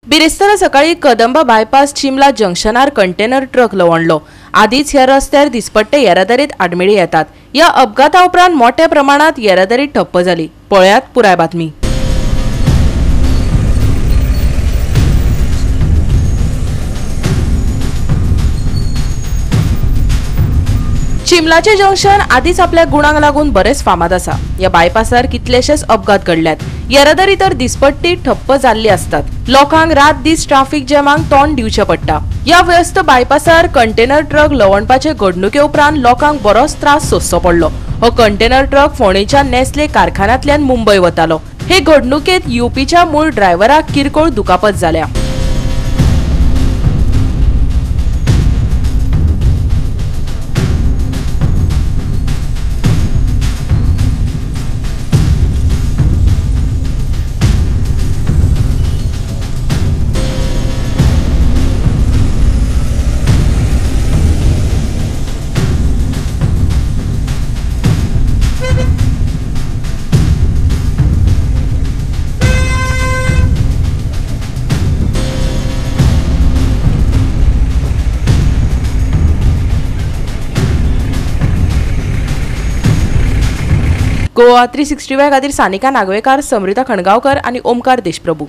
बिरेस्तारा सकाळी Kadamba bypass चिमला जंक्शनार container truck लवणलो। आदीच ह्या रस्त्यार दिसपट्टे येरादारीत आडमेळी येतात। या अपघाता उपरांत मोठ्या प्रमाणात येरादारी ठप्प जाली। पळयात पुराय बातमी। चिमलाचे जंक्शन आदीच आपल्या गुणांक लागून बरेच फामाद आसा। या बायपासार कितलेशेच अपघात घडल्यात। येरादारी तर दिसपट्टी ठप्प जाल्ली असतात। लोकांक रात दीस ट्रॅफिक जॅमांक तोंड दिवचे पडटा। या व्यस्त बायपासार कंटेनर ट्रक लवणपाचे घडणुके उपरांत लोकांक बरोच त्रास सोंसचो पडलो। हो कंटेनर ट्रक फोंडेच्या नेस्ले कारखान्यांतल्यान मुंबय वतालो। हे घडणुकेत यूपीच्या मूळ ड्रायव्हराक किरकोळ दुखापत जाल्या। गोवा 365 खातीर सानिका नागवेकर, समृता खणगांवकर आणि ओमकार देशप्रभू।